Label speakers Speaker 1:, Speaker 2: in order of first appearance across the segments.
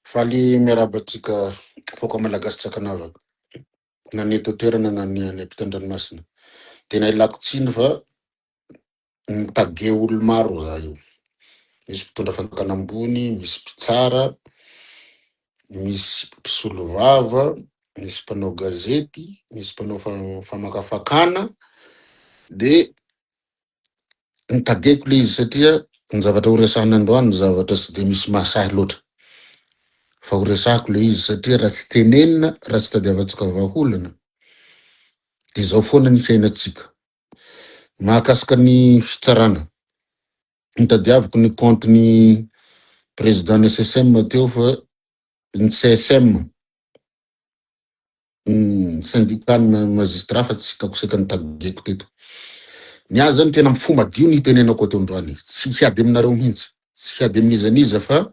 Speaker 1: Faly miarabatsika foka malagasy tsakanavaka nany toerana nany any ampitan-dranomasina. Tena ilako tsiny fa mitage olo maro za io. Misy mpitondra fanjakana ambony, misy mpitsara, misy mpisolo vava, misy mpanao gazety, misy mpanao famakafakana. De nitageko le izy satria ny zavatra horesahana androany zavatra tsy de misy mahasahy loatra. Fa horesahako le izy satria raha tsy tenenina, raha tsy tadiavantsika vahaolana, de zao foana ny fiainatsika. Mahakasika ny fitsarana. Nitadiaviko ny compte ny président ny SSM teo fa ny CSM, syndicat magistrat fa tsy hitako seka nitageko teto. Ny azy zany tena fomba dio ny tenenako teo androany. Tsy hiady aminareo mihitsy, tsy hiady amin'izaniza fa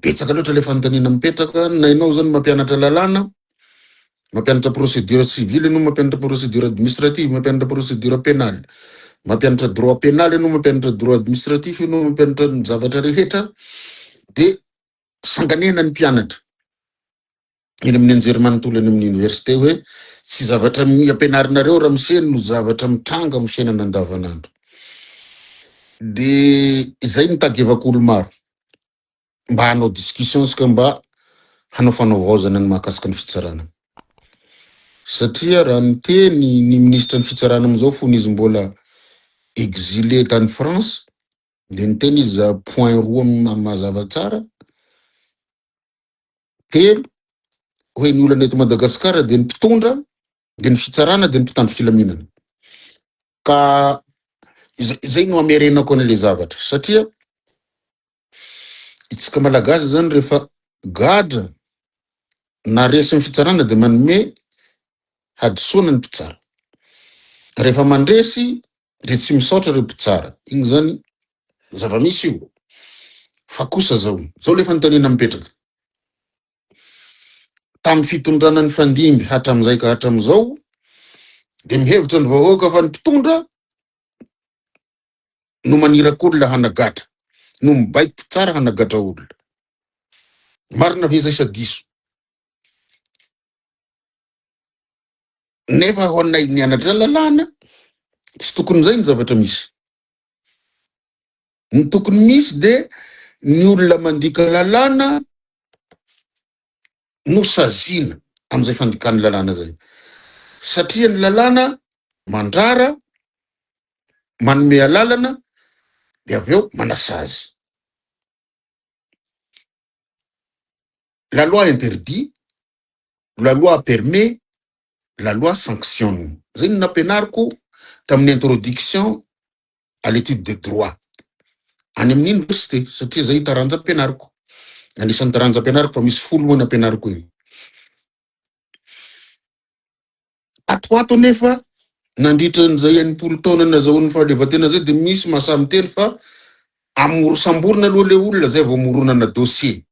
Speaker 1: betsaka loatra le fanontaniana mipetraka, na ianao zany mampianatra lalàna, mampianatra procédure civile ianao, mampianatra procédure administrative, mampianatra procédure pénale, mampianatra droit pénal ianao, mampianatra droit administratif ianao, mampianatra ny zavatra rehetra, de sanganena ny mpianatra. Eny amin'ny anjery manontolo eny amin'ny université hoe tsy zavatra ampianarinareo raha miseno no zavatra mitranga amin'ny fiainana andavanandro. De izay nitagevako olo maro mba hanao discussion sika, mba hanao fanaovaozana ny mahakasika ny fitsarana. Satria raha niteny ny ministra ny fitsarana amizao fony izy mbola exilé tany France, de niteny izy za point roa mazava tsara. Telo, hoe ny olana eto Madagasikara de ny mpitondra, de ny fitsarana, de ny mpitandro filaminana. Ka izay no amerenako an'le zavatra satria itsika malagasy zany rehefa gadra na resy ny fitsarana de manome hadisoana ny mpitsara. Rehefa mandresy de tsy misaotra reo mpitsara. Igny zany zava-misy io. Fa kosa zao le fanontaniana mipetraka. Tamin'ny fitondrana ny fandimby hatramizay ka hatramizao, de mihevitra ny vahoaka fa ny mpitondra no maniraka olona hanagatra, no mibaiko mpitsara hanagatra olona. Marina ve zay sa diso? Nefa ho anay nianatra lalàna, tsy tokony zay ny zavatra misy. Ny tokony misy de ny olona mandika lalàna no sazina am'izay fandikany lalàna zay. Satria ny lalàna mandrara, manome alalana, de aveo manasazy. La loi interdit, la loi permet, la loi sanctionne. Zay ny nampianariko tamin'ny introduction à l'étude de droit any amin'ny université, satria zay taranja ampianariko. Anisan'ny taranja ampianariko fa misy folo moa nampianariko iny. Ato nefa nandritra n'izay enimpolo taona nazahoan'ny fahaleovantena zay de misy mahasamy teny fa samborina aloha le olona zay vao moronana dossier.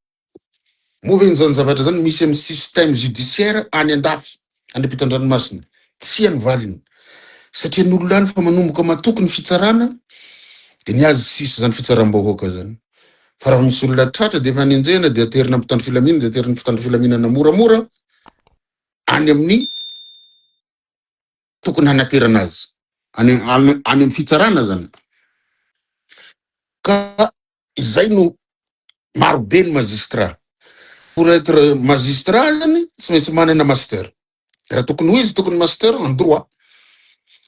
Speaker 1: Moa ve zany zavatra zany misy amin'ny système judiciaire any andafy, any ampitan-dranomasina, tsy any valiny. Satria ny olona any fa manomboka matoky ny fitsarana, de ny azy sisy zany fitsaram-bahoaka zany. Fa raha misy olona tratra de efa nenjena de aterina mpitandro filaminana, de aterina mpitandro filaminana moramora any amin'ny tokony hanaterana azy. Any amin'ny fitsarana zany. Ka izay no marobe ny magistrat. Pour être magistrat zany, tsy maintsy manana master. Raha tokony ho izy tokony master en droit.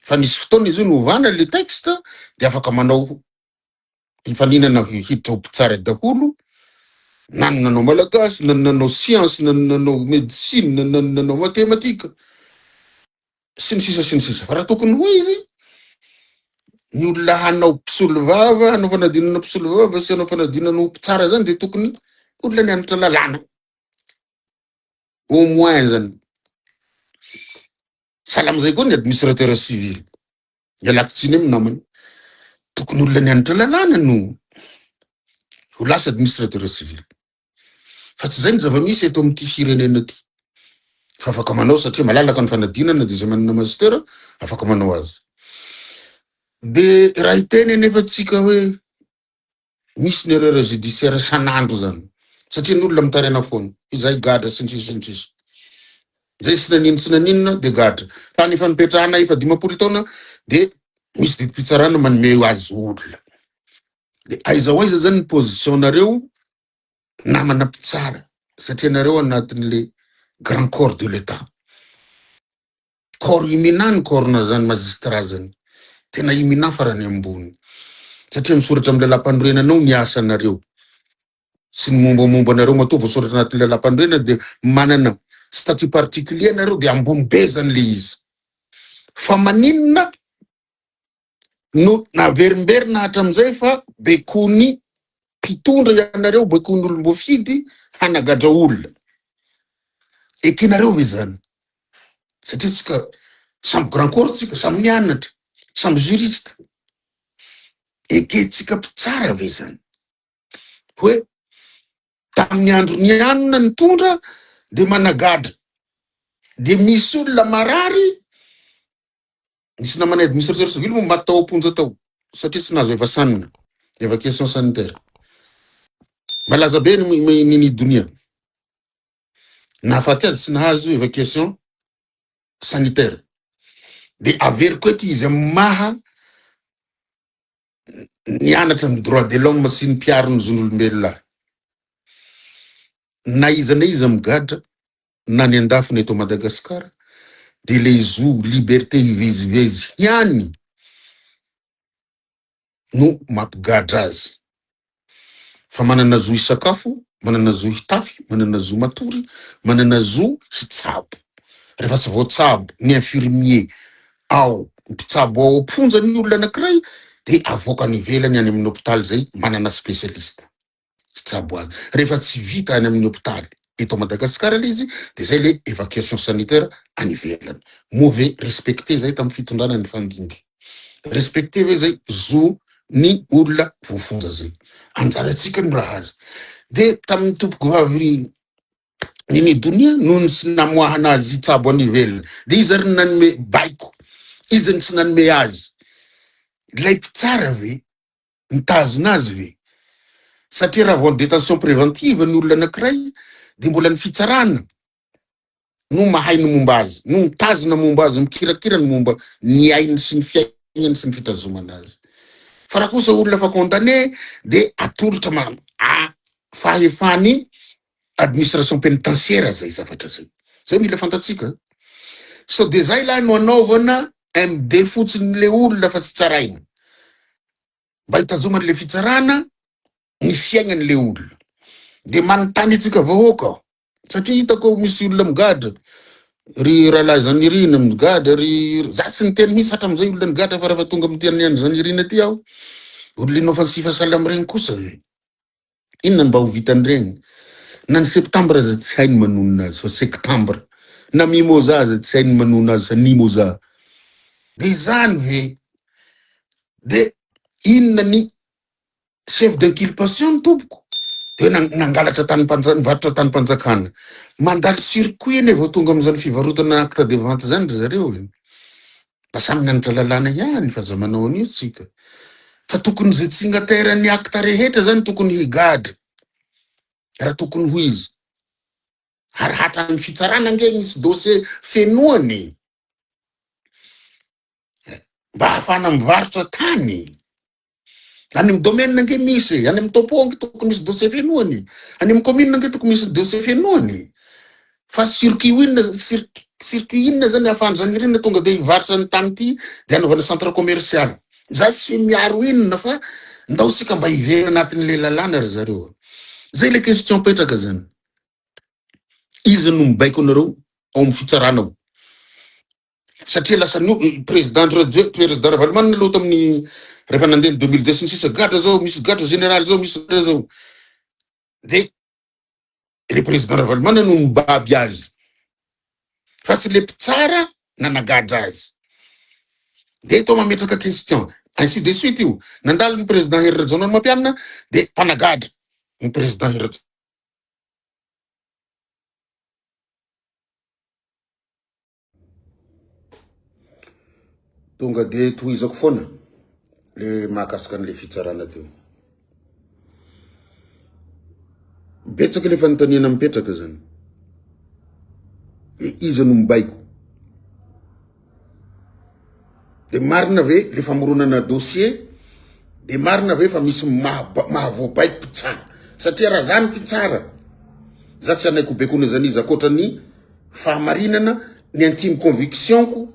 Speaker 1: Fa nisy fotoana izy io novana le texte, de afaka manao hifaninana hiditra ho mpitsara daholo, na nanao malagasy, na nanao science, na nanao médecine, na nanao matematika, sy ny sisa. Fa raha tokony ho izy, ny olona hanao mpisolo vava, hanao fanadinana mpisolo vava, sy hanao fanadinana ho mpitsara zany, de tokony olona nianatra lalàna. Au moins zany. Salamizay koa ny administrateur civil. Ialako tsiny amin'ny namany. Tokony olona nianatra lalàna no ho lasa administrateur civil. Fa tsy zay ny zava-misy eto amin'ity firenena ty. Fa afaka manao satria malalaka ny fanadinana, de zay manana master, afaka manao azy. De raha iteny nefa tsika hoe misy ny erreur judiciaire sanandro zany. satria n'olona mitarena foana izay gadra sintsisy zay sy naninona de gadra tany efa nipetrahana efa 10 taona de misy didim-pitsarana manome azy olona de aiza ho aiza zany ny position-nareo namana mpitsara satria nareo anatin'le grand corps de l'État corps iminany corps-na zany magistrat zany tena imina farany ambony satria misoratra amin'ny lalam-pandroenanao ny asanareo sy ny mombamomba anareo matoa voasoratra anatin'ny lalam-pandroena de manana statut particulier nareo de ambony be zany le izy fa maninona no naverimberina hatram'izay fa bekony mpitondra ianareo bekony olom-bofidy hanagadra olona ekenareo ve zany satria tsika samby grand corps tsika samy nianatra samby juriste eketsika mpitsara ve zany hoe tamin'ny andro nianona nitondra de managadra de misy olona marary nisy namana administrateur civil mo maty tao amponja tao satria tsy nahazo evasanina évacuation sanitaire malaza be ny donia nahafaty azy tsy nahazo évacuation sanitaire de averiko ety izy amin'ny maha nianatra ny droit de l'homme sy ny mpiaro ny zon'olombelona na iza migadra na ny andafiny eto Madagasikara de le zo liberté ivezivezy ihany no mampigadra azy fa manana zo hisakafo manana zo hitafy manana zo matory manana zo hitsabo rehefa tsy voatsabo ny infirmier ao mpitsabo ao amponja ny olona anankiray de avoaka ny ivelany any amin'ny hôpitaly zay manana spécialiste hitsabo azy rehefa tsy vita any amin'ny hôpitaly eto Madagasikara le izy de zay le évacuation sanitaire any ivelany mauvais respecté zay tamin'ny fitondrana ny fandindy respecté ve zay zo ny olona voafonja zay anjaratsika ny raha azy de tamin'ny tompoko vavy ny donia noho ny sy namoahana azy hitsabo any ivelany de izy ary nanome baiko izy ny tsy nanome azy lay mpitsara ve mitazona azy ve satria raha vao en détention préventive ny olona anankiray de mbola ny fitsarana no mahay ny momba azy no mitazona momba azy mikirakira ny momba ny ainy sy ny fiainany sy ny fitazomana azy fa raha kosa olona fa condamné de atolotra fahefany administration pénitentiaire zay zavatra zay mila fantatsika so de zay lahy no anaovana MD fotsiny le olona fa tsy tsaraina mba hitazomany le fitsarana ny fiaignany le olona de manontany itsika vahoaka satria hitako misy olona migadra ry rahalahy zany irina migadra ry za tsy niteny mihitsy hatram'izay olona migadra fa raha tonga am'tiany any zany irina ty aho olona inoffensive salam regny kosa inona mba ho vitan'regny na ny septembre aza tsy hainy manonona azy fa septembre na mimoza aza tsy hainy manonona azy fa nimoza de zany ve de inona ny chef d'inculpation ny tompoko de nangalatra tany nivarotra tany mpanjakana mandalo circuit ene vao tonga am'izany fivarotana acte de vente zany ry zareo mba samy nianatra lalàna ihany fa za manao an'io tsika fa tokony zay tsingateran'ny acte rehetra zany tokony higadra raha tokony ho izy ary hatran'ny fitsarana nge misy dossier fenoany mba hahafana mivarotra tany any amin'ny domaine nge misy any amin'ny topongy tokony misy dossier fenoany any amin'ny commune nge tokony misy dossier fenoany fa circuit inona zany ahafahany zany irina tonga de hivarotra ny tany ty de anaovana centre commercial za tsy miaro inona fa ndao sika mba hivera anatin'le lalàna ry zareo zay le question petraka zany izy no mibaiko anareo ao amin'ny fitsaranao satria lasa président Ravalomanana aloha tamin'ny rehefa nandeha 2002 sy ny sisa gadra zao misy gadra général zao misy gadra zao de le président Ravalomanana no mibaby azy fa tsy le mpitsara nanagadra azy de to mametraka question ainsi de suite io nandalo ny président Hery Rajaonanamampianina de mpanagadra ny président Hery tonga de tohizako foana le mahakasika an'le fitsarana teo betsaka le fanontaniana mipetraka zany. Iza no mibaiko. De marina ve le famoronana dossier, de marina ve fa misy mahavoabaiko pitsara. Satria raha zany pitsara, za tsy anaiko bekona zany izy akoatra ny fahamarinana ny intime conviction-ko,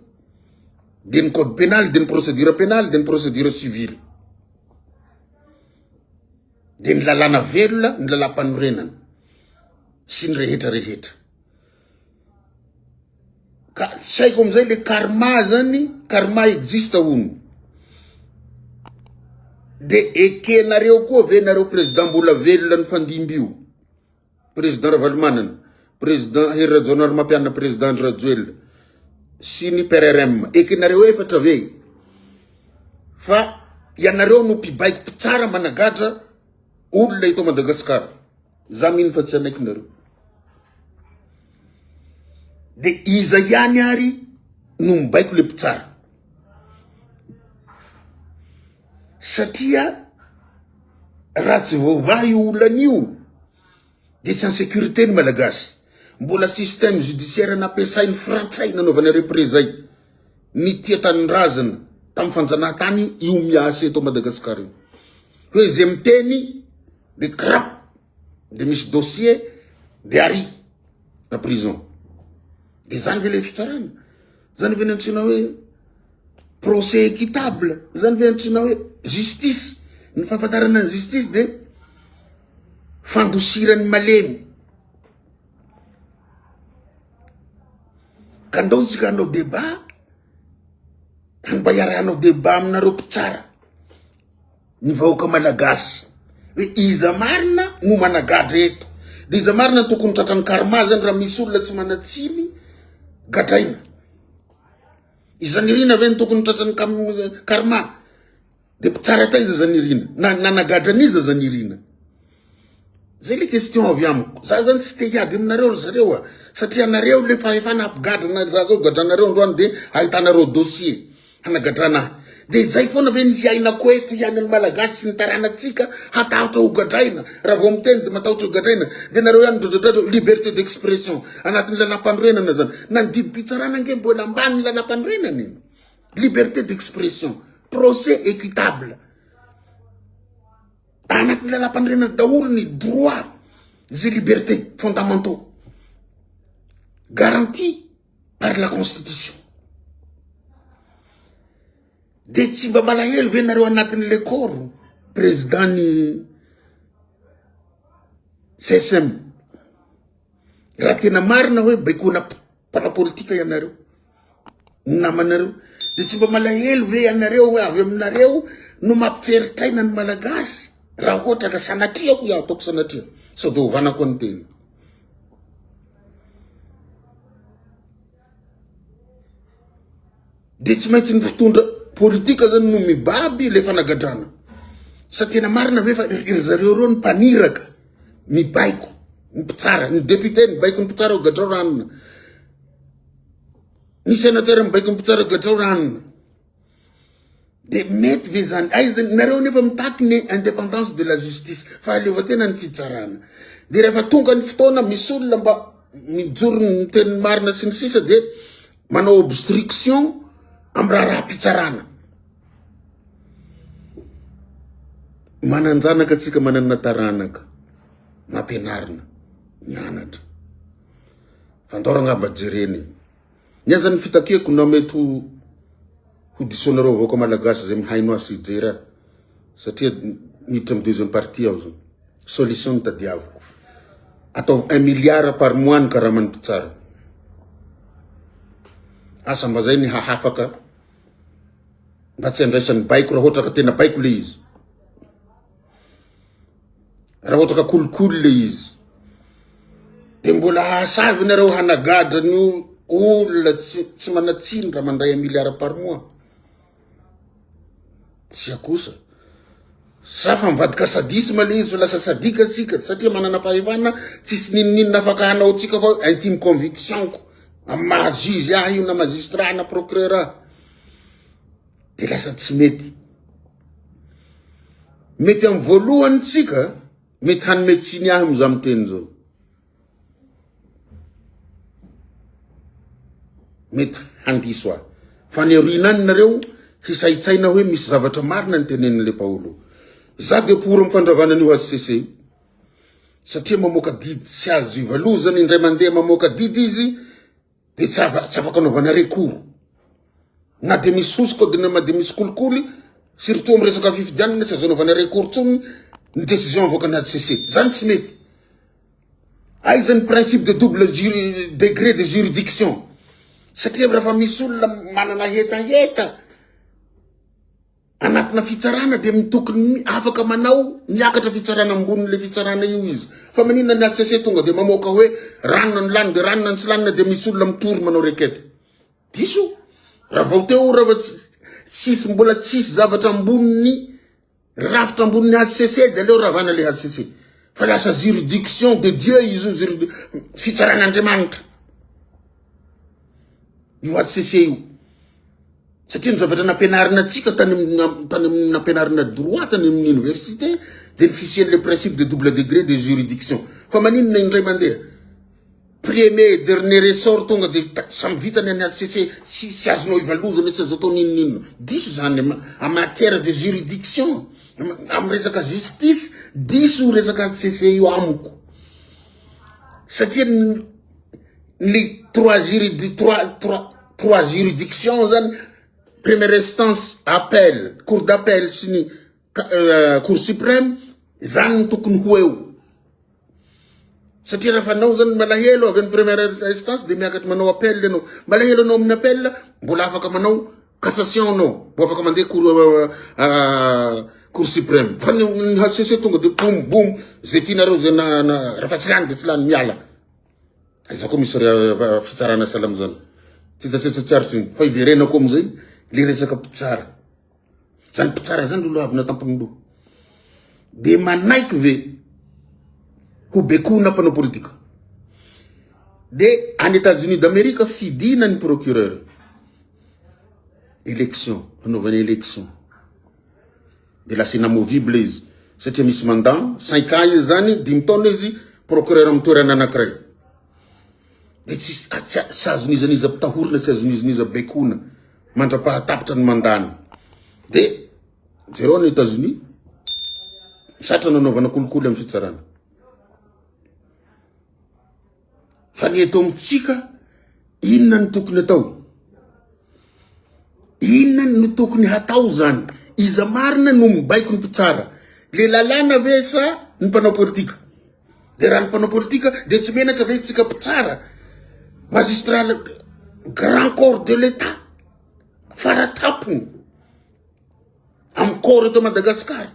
Speaker 1: de ny code pénal, de ny procédure pénale, de ny procédure civile. De ny lalàna velona, ny lalam-panorenana, sy ny rehetra. Ka tsy haiko amizay le karma zany, karma existe hono. De ekenareo koa ve nareo président mbola velona ny fandimbio. Président Ravalomanana, président Herajonar Mapiana, président Rajoelina, sy ny PRRM, ekenareo efatra ve. Fa ianareo no mpibaiko pitsara managadra olona ito Madagasikara. Za mino fa tsy anaiko nareo. De iza ihany ary no mibaiko le pitsara. Satria raha tsy voavahy olonan'io de tsy insécurité ny malagasy. Mbola système judiciaire nampiasainy frantsay nanaovanareo prezay. Ny tia tanin-drazana tamin'ny fanjanahantany io miasa eto Madagasikara io. Hoe zay miteny de crap, de misy dossier de ari na prison. De zany ve le fitsarana. Zany ve nantsina hoe procès équitable. Zany ve nantsina hoe justice. Ny fahafantarana ny justice de fandosirany malemy. Ka ndao tsika hanao débat, mba iarahanao débat aminareo pitsara ny vahoaka malagasy. Hoe iza marina no managadra eto. De iza marina tokony tratrany karma zany raha misy olona tsy manatsiny gadraina. Iza nirina ve ny tokony tratrany karma. De pitsara ta iza zanirina. Nanagadra n'iza zanirina. Zay le question avy amiko. Za zany tsy te hiady aminareo zareo satria nareo le fahefana ampigadrana za zao gadranareo androany de ahitanareo dossier hanagadranay. De zay foana ve ny hiainako eto hiainan'ny malagasy sy ny taranatsika hatahotra ho gadraina. Raha vao miteny de matahotra ho gadraina. De nareo ihany dododradro liberté d'expression anatin'ny lalam-panorenana zany. Na ny didy pitsarana nge mbola ambany lalam-panorenana iny. Liberté d'expression, procès équitable. Anatin'ny lalam-panorenana daholo ny droit et libertés fondamentaux garantis par la Constitution. De tsy mba malahelo ve nareo anatin'le koro président ny CSM. Raha tena marina hoe baikona parapolitika ianareo namanareo. De tsy mba malahelo ve ianareo hoe avy aminareo no mampiferitraina ny malagasy. Raha ohatra ka sanatriako iaho ataoko sanatria. Sao de hovanako ny tena. De tsy maintsy ny fitondra politika zany no mibaby le fanagadrana. Sa tena marina ve fa zareo reo ny mpaniraka mibaiko ny pitsara. Ny député mibaiko ny pitsara ho gadrao ranona. Ny sénateur mibaiko ny pitsara ho gadrao ranona. De mety ve zany. Aiza nareo nefa mitaky ny indépendance de la justice. Fahaleovatena ny fitsarana. De rehefa tonga ny fotoana misy olona mba mijoro ny teny marina sy ny sisa de manao obstruction am raha pitsarana. Mananjanaka tsika manana taranaka. Nampianarina. Mianatra. Fandorana amba jereny. Niaza ny fitakiako na mety ho disonareo vahoaka malagasy zay mihaino asy jera. Satria miditra amin'ny deuxième partie ao zao. Solution ny tadiaviko. Atao 1 milliard par mois ny karamany pitsara. Asa mba zay ny hahafaka mba tsy andraisan'ny baiko raha ohatra ka tena baiko le izy. Raha ohatra ka kolikoly le izy. De mbola hasavy nareo hanagadra ny olona tsy manatsiny raha mandray 1 milliard par mois. Tsy akosa. Sa fa mivadika sadisme le izy lasa sadika tsika satria manana fahefana tsisy ninina afaka hanao tsika fa intime conviction ko. Ama juge io na magistrat na procureur. De lasa tsy mety. Mety amin'ny voalohany tsika mety hany médecine ahy mizaha miteny zao. Mety handiso ahy. Fa ny orinany nareo hisaitsaina hoe misy zavatra marina nitenen'le Paolo. Za de pour mifandravana an'io HCC. Satria mamoaka didy tsy azo ivalozany indray mandeha mamoaka didy izy de tsy afaka anaovana recours. Na de misy osoko na de misy kolikoly, surtout am resaka fifidianana tsy azo anaovana recours tsony ny décision avoaka ny HCC. Zany tsy mety. Aiza ny principe de double degré de juridiction. Satria raha misy olona manana hetaheta anatina fitsarana de mitokony afaka manao miakatra fitsarana ambon'le fitsarana io izy. Fa maninona ny HCC tonga de mamoaka hoe ranona ny lany de ranona ny tsy lanina de misy olona mitory manao requête. Diso. Raha vao teo raha tsisy mbola tsisy zavatra amboniny rafitra amboniny HCC de leo ravana le HCC. Fa lasa juridiction de Dieu izy fitsaran'Andriamanitra. Io HCC io. Satria ny zavatra nampianarina atsika tany nampianarina droit tany amin'ny université de ny fisian'ny le principe de double degré de juridiction. Fa maninona indray mandeha premier dernier ressort tonga de samy vitany any HCC sy azonao ivalozana tsy azo atao ninonino. Diso zany en matière de juridiction am resaka justice diso resaka HCC io amiko. Satria les trois juridictions zany première instance appel, cour d'appel sy ny cour suprême zany tokony ho eo. Satria raha fanao zany malahelo avy amin'ny première instance de miakatra manao appel anao. Malahelo anao amin'ny appel mbola afaka manao cassation anao. Mbola afaka mandeha cour suprême. Fa ny HCC tonga de boum zay tianareo zay raha fa tsy lany de tsy lany miala. Aiza koa misy fitsarana salam zany. Tsitsaritry fa iverenako amizay le resaka mpitsara. Zany mpitsara zany lolo avy na tampony loha. De manaiky ve ho bekona mpanao politika. De en États-Unis d'Amérique fidina ny procureur. Élection, anaovana élection. De la inamovible izy. Satria misy mandat 5 ans izy zany 10 taona izy procureur amin'ny toerana anankiray. De tsy azonizaniza pitahorina tsy azonizaniza bekona mandra-pahatapitra ny mandany. De zero ny États-Unis satra nanaovana kolikoly amin'ny fitsarana. Fa ny eto amitsika inona ny tokony atao? Inona ny tokony hatao zany? Iza marina no mibaiko ny mpitsara. Le lalàna ve sa ny mpanao politika? De raha ny mpanao politika de tsy menatra ve tsika mpitsara? Magistrat grand corps de l'État faratapony amin'ny corps eto Madagascar.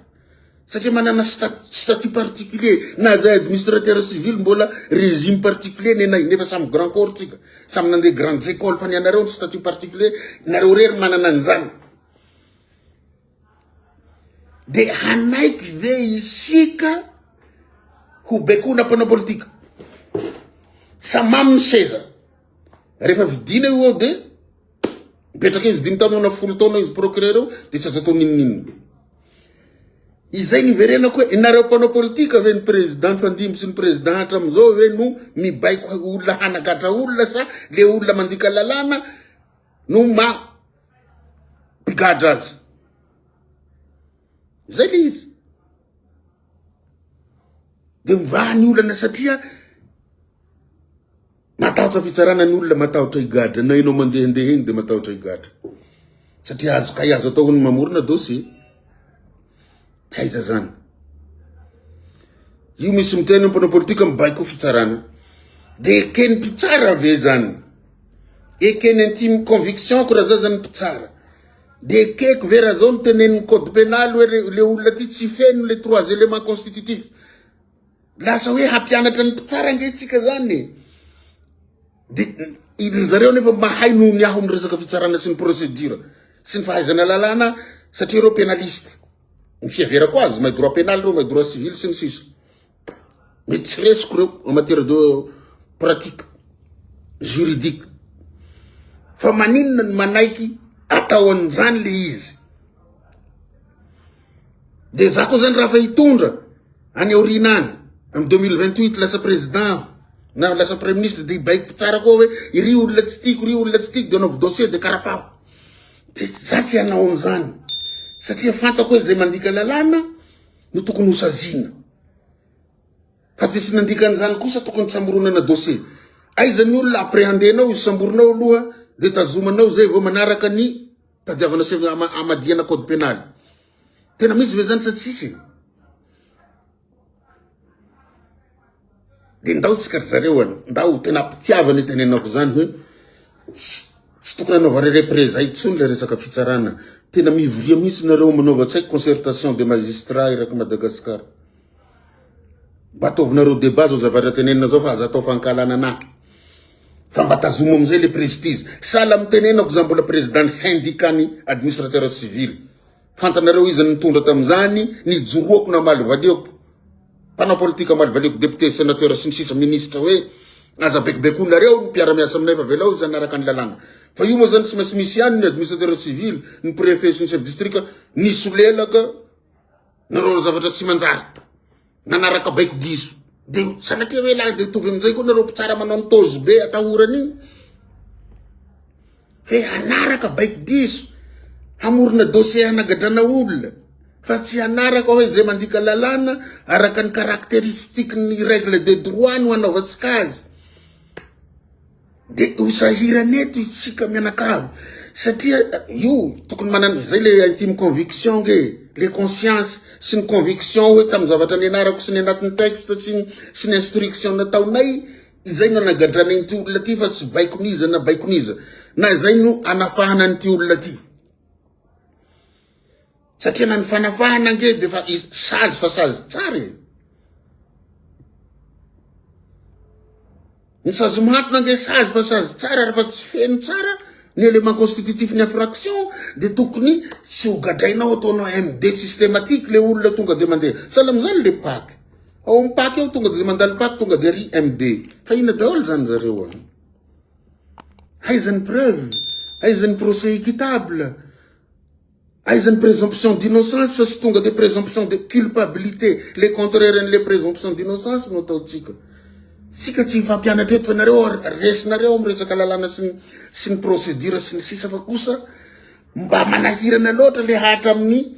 Speaker 1: Satria manana statut particulier na zay administrateur civil mbola régime particulier nenay nefa samy grand corps tsika samy nandeha grandes écoles fa nianareo ny statut particulier nareo rery manana an'izany. De hanaiky ve isika ho bekona mpanao politika sa maminy seza rehefa vidina io de mipetraka izy 10 taona na 10 taona izy procureur io de tsy azo atao ninonino. Izay ny verenako hoe inareo mpanao politika ve ny président fandimby sy ny président hatramizao hoe no mibaiko olona hanagatra olona sa le olona mandika lalàna no pigadra azy. Zay le izy. De mivahany olana satria matahotra fitsarana ny olona matahotra higadra. Na ianao mandehandeha eny de matahotra higadra. Satria azo azo atao ny mamorona dossier. Kaiza zany. Io misy miteny mpanao politika mibaiko fitsarana. De ekeny mpitsara ve zany? Ekeny intime conviction ko raha zay zany mpitsara. De ekeko ve raha zao nitenen'ny code pénal hoe le olona ty tsy feno le 3 éléments constitutifs. Lasa hoe hampianatra ny mpitsara ngetsika zany. De zareo nefa mahay noho ny aho amin'ny resaka fitsarana sy ny procédure sy ny fahaizana lalàna satria reo pénaliste. Ny fiaverako azy mahay droit pénal reo mahay droit civil sy ny sisa. Mety tsy resiko reo en matière de pratique juridique. Fa maninona ny manaiky atao an'izany le izy. De za koa zany raha fa hitondra Any aorinany am 2028 lasa président na lasa premier ministre de baiko tsara koa hoe iry olona tsy tiako ry olona tsy tiako de anaovy dossier de karapao. De za tsy hanao an'izany satria fantako hoe zay mandika lalàna no tokony ho saziana. Fa tsy sy nandika an'izany kosa tokony tsamoronana dossier. Aizany olona appréhendenao izy samborinao aloha de tazomanao zay vao manaraka ny tadiavana sy amadiana code pénal. Tena misy ve zany sa tsisy? De ndao tsika ry zareo any, ndao tena mpitiavana itenenako zany hoe tsy tokony anaova représay intsony le resaka fitsarana. Tena mivoria mihitsy nareo manaova tsaiky concertation de magistrat iraky Madagascar. Mba ataovinareo débat zao zavatra tenenina zao fa aza atao fankalana anahy. Fa mba tazomo amizay le prestige. Sala mitenenako za mbola président syndicany administrateur civil. Fantanareo izy nitondra tamizany, nijoroako na maly valiako. Panao politika maly valiako député, sénateur, sy ny sisa ministre hoe aza bekibekon-nareo ny mpiara-miasa aminay fa velao izy anaraka ny lalàna. Fa io moa zany tsy maintsy misy ihany ny administrateur civil, ny préfet sy ny chef district nisolelaka nareo zavatra tsy manjary. Nanaraka baiko diso. De sanatria hoe la de tovy amizay koa nareo mpitsara manao ny tozy be atahorany igny. Hoe anaraka baiko diso. Hamorona dossier hanagadrana olona. Fa tsy anaraka hoe zay mandika lalàna araka ny caractéristique ny règle de droit no anaovantsika azy. De usahirana eto isika mianakavy. Satria io tokony manana zay le intime conviction ge, le conscience sy ny conviction hoe tam zavatra nianarako sy ny anatin'ny texte sy ny instruction nataonay izay no anagadrana ity olona ty fa tsy baikoniza na baikoniza. Na zay no anafahana an'ity olona ty. Satria na ny fanafahana nge de fa sazy fa sazy tsara e. Ny sazy mahatona nge sazy fa sazy tsara raha fa tsy feno tsara ny élément constitutif ny infraction de tokony tsy ho gadrainao ataonao MD systématique le olona tonga de mandeha. Sahala amizany le PAC. Ao amin'ny PAC eo tonga de mandalo PAC tonga de ry MD. Fa ina daholo zany zareo any. Aizany preuve, aizany procès équitable. Aizany présomption d'innocence fa sy tonga de présomption de culpabilité. Les contraires les présomptions d'innocence no ataotsika. Sika tsy fampianatra eto fa nareo resinareo amin'ny resaka lalàna sy ny procédure sy ny sisa fa kosa mba manahirana loatra le hatra amin'ny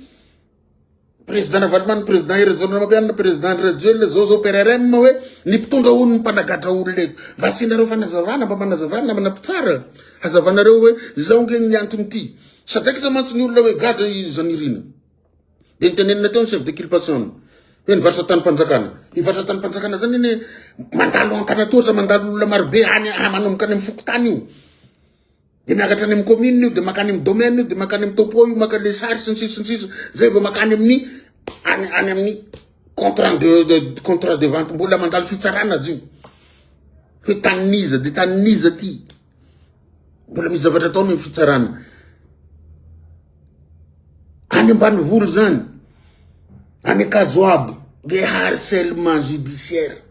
Speaker 1: président Navalimana, président Irajona Mapiana, président Rajel, zao PRRM hoe ny mpitondra olo ny mpanagatra olo eto. Mba sinareo fanazavana, mba manazavana manapitsara. Hazavanareo hoe zao nge ny antony ty. Sadaikitra mantsy ny olona hoe gadra zanirina. De nitenenina teo ny chef de culpation. Hoe nivaritra tany mpanjakana. Nivaritra tany mpanjakana zany ine mandalo antanatoatra, mandalo olona marobe hany manomboka any amin'ny fokotany io. De miakatra any amin'ny commune io, de makany amin'ny domaine io, de makany amin'ny topo io, maka le sary sy ny sisa. Zay vao makany amin'ny any amin'ny contrat de vente mbola mandalo fitsarana azy io. Hoe taniniza, de taniniza ty. Mbola misy zavatra ataony amin'ny fitsarana. Any ambanivolo zany. Any Kazoabo, le harcèlement judiciaire.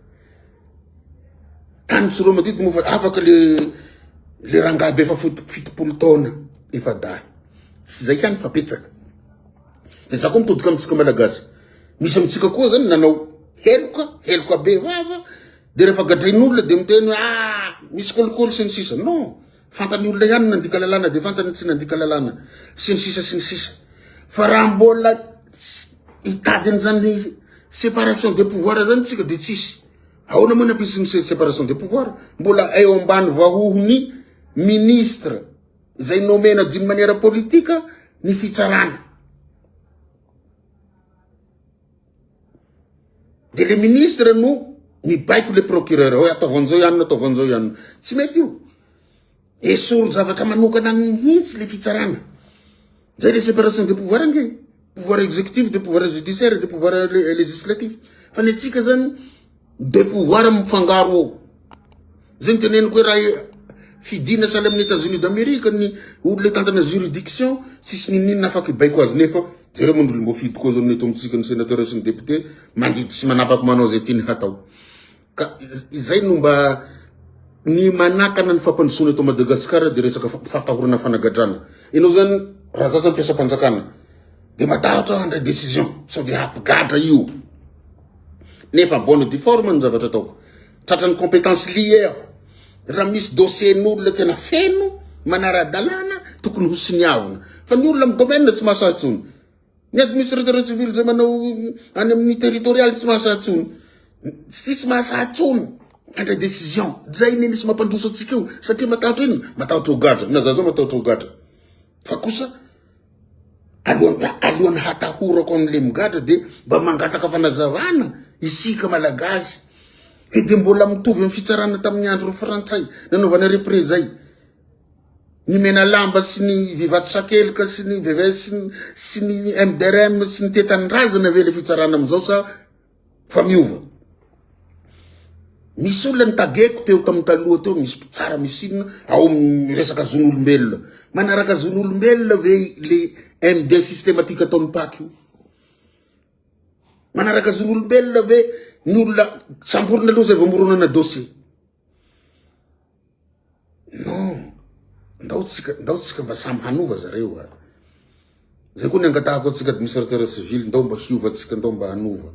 Speaker 1: Tany tsy roma dito mofa afaka le rangahy efa fitopolo taona efa dahy. Tsy zay hany fa petsaka. De za koa mitodika amitsika malagasy. Misy amitsika koa zany nanao heloka be vava. De rehefa gadrain'olona de miteny misy kolokolo sy ny sisa. Non, fantany olona ihany nandika lalàna de fantany tsy nandika lalàna sy ny sisa. Fa raha mbola hitady an'izany séparation des pouvoirs zany tsika de tsisy. Ahoana moa nampisy ny séparation des pouvoirs? Mbola eo ambany vahohony ministre zay nomena d'une manière politique ny fitsarana. De le ministre no mibaiko le procureur hoe ataovan'izao ihany. Tsy mety io. Esoro zavatra manokana mihitsy le fitsarana. Zay le séparation des pouvoirs nge. Pouvoir exécutif, de pouvoir judiciaire, de pouvoir législatif. Fa ny tsika zany de pouvoir mifangaro ao. Zay teneniko hoe raha fidina sahala amin'ny États-Unis d'Amérique ny olona tantana juridiction tsisy ninina afaka ibaiko azy nefa jereo mondro mbo fidy koa zao neto amitsika ny sénateur sy ny député mandidy sy manapaka manao zay tiany hatao. Ka izay no mba ny manakana ny fampandrosoana eto Madagascar de resaka fatahorana fanagadrana. Enao zany raha zaza mampiasa mpanjakana de matahotra handray décision sao de hampigadra io. nefa bonne du forme ny zavatra ataoko tratrany compétence lié raha misy dossiern'olona tena feno manara-dalàna tokony ho siniavana fa ny olona amin'ny domaine tsy mahasatsony ny administrateur civil zay manao any amin'ny territorial tsy mahasatsony sisy mahasatsony andra décision zay ny nisy mampandroso atsika io satria matahotra ino matahotra ho gadra na za zao matahotra ho gadra fa kosa alohan'ny hatahorako amin'le migadra de mba mangataka fanazavana isika malagasy de mbola mitovy amin'ny fitsarana tamin'ny andro ny frantsay nanaovana repre zay ny mena lamba sy ny vivato sakelika sy ny veve sy ny MDRM sy ny tetanindrazana ve le fitsarana amizao sa fa miova misy olona ny tageko teo tamin'ny taloha teo misy tsara misy inona ao resaka zon'olombelona manaraka zon'olombelona ve le MD systématique ataon'ny paky io manaraka zon'olombelona ve ny olona samborina aloha zay vomoronana dossier non ndao tsika mba samy hanova zareo zay koa ny angatahako atsika administrateur civil ndao mba hiova tsika ndao mba hanova